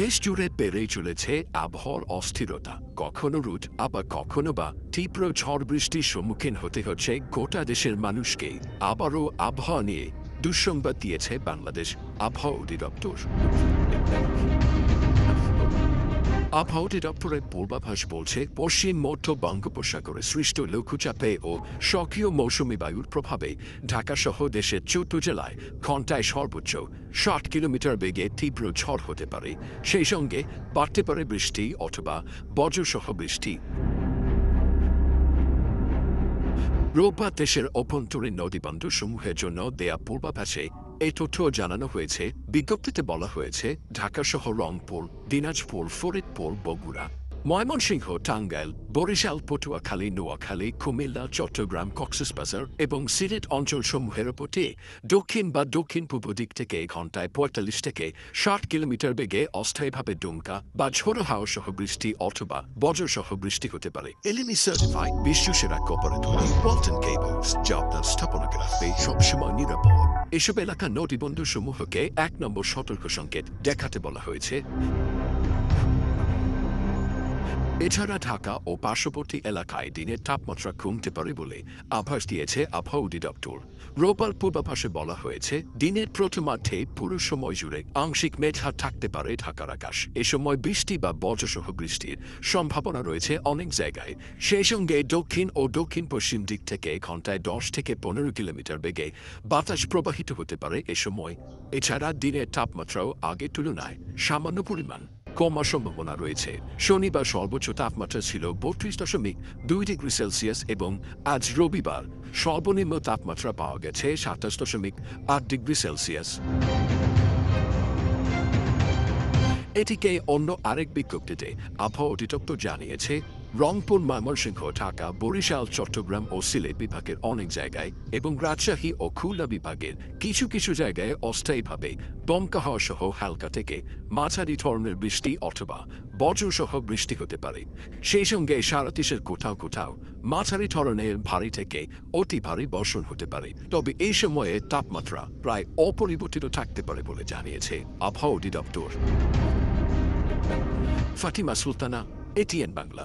দেশ জুড়ে বেড়েই চলেছে আবহাওয়ার অস্থিরতা। কখনো রোদ আবার কখনো বা তীব্র ঝড় বৃষ্টির সম্মুখীন হতে হচ্ছে গোটা দেশের মানুষকে। আবারও আবহাওয়া নিয়ে দুঃসংবাদ দিয়েছে বাংলাদেশ আবহাওয়া অধিদপ্তর। আবহাওয়া অধিদপ্তরের পূর্বাভাস বলছে, পশ্চিম মধ্য বঙ্গোপসাগরে সৃষ্ট লঘুচাপে ও সক্রিয় মৌসুমি বায়ুর প্রভাবে ঢাকাসহ দেশের ১৪ জেলায় ঘণ্টায় সর্বোচ্চ ৬০ কিলোমিটার বেগে তীব্র ঝড় হতে পারে। সেই সঙ্গে বাড়তে পারে বৃষ্টি অথবা বজ্রসহ বৃষ্টি। রোববার দেশের অভ্যন্তরীণ নদীবন্দরসমূহের জন্য দেয়া পূর্বাভাসে এই তথ্য জানানো হয়েছে। বিজ্ঞপ্তিতে বলা হয়েছে, ঢাকাসহ রংপুর, দিনাজপুর, ফরিদপুর, বগুড়া, ময়মনসিংহ, টাঙ্গাইল, বরিশাল, পটুয়াখালী, নোয়াখালী, কুমিল্লা, চট্টগ্রাম, কক্সবাজার এবং সিলেট অঞ্চলসমূহের ওপর দিয়ে দক্ষিণ বা দক্ষিণ পূর্ব দিক থেকে ঘণ্টায় ৪৫ থেকে ৬০ কিলোমিটার বেগে অস্থায়ীভাবে দুমকা বা ঝোড়ো হাওয়া সহ বৃষ্টি অথবা বজ্রসহ বৃষ্টি হতে পারে। এলএমই সার্টিফাইড বিশ্বসেরা কোপারেটর ওয়ালটন কেবলস, যা আপনার স্থাপনাকে রাখবে সবসময় নিরাপদ। এসব এলাকার নদীবন্দর সমূহকে ১ নম্বর সতর্ক সংকেত দেখাতে বলা হয়েছে। এছাড়া ঢাকা ও পার্শ্ববর্তী এলাকায় দিনের তাপমাত্রা কমতে পারে বলে আভাস দিয়েছে আবহাওয়া অধিদপ্তর। রোববার পূর্বাভাসে বলা হয়েছে, দিনের প্রথমার্ধে পুরো সময় জুড়ে আংশিক মেঘলা থাকতে পারে ঢাকার আকাশ। এ সময় বৃষ্টি বা বজ্রসহ বৃষ্টির সম্ভাবনা রয়েছে অনেক জায়গায়। সেই সঙ্গে দক্ষিণ ও দক্ষিণ পশ্চিম দিক থেকে ঘণ্টায় ১০ থেকে ১৫ কিলোমিটার বেগে বাতাস প্রবাহিত হতে পারে এ সময়। এছাড়া দিনের তাপমাত্রাও আগের তুলনায় সামান্য পরিমাণ কমার সম্ভাবনা রয়েছে। শনিবার সর্বোচ্চ তাপমাত্রা ছিল ৩২.২ ডিগ্রি সেলসিয়াস এবং আজ রবিবার সর্বনিম্ন তাপমাত্রা পাওয়া গেছে ২৭.৮ ডিগ্রি সেলসিয়াস। এটিকে অন্য আরেক বিজ্ঞপ্তিতে আবহাওয়া অধিদপ্তর জানিয়েছে, রংপুর, ময়মনসিংহ, ঢাকা, বরিশাল, চট্টগ্রাম ও সিলেট বিভাগের অনেক জায়গায় এবং রাজশাহী ও খুলনা বিভাগের কিছু কিছু জায়গায় অস্থায়ীভাবে দমকা হওয়া সহ হালকা থেকে মাঝারি ধরনের বৃষ্টি অথবা বজ্রসহ বৃষ্টি হতে পারে। সেই সঙ্গে সারা দেশের কোথাও কোথাও মাঝারি ধরনের ভারী থেকে অতি ভারী বর্ষণ হতে পারে। তবে এই সময়ে তাপমাত্রা প্রায় অপরিবর্তিত থাকতে পারে বলে জানিয়েছে আবহাওয়া অধিদপ্তর। ফাতিমা সুলতানা, এটিএন বাংলা।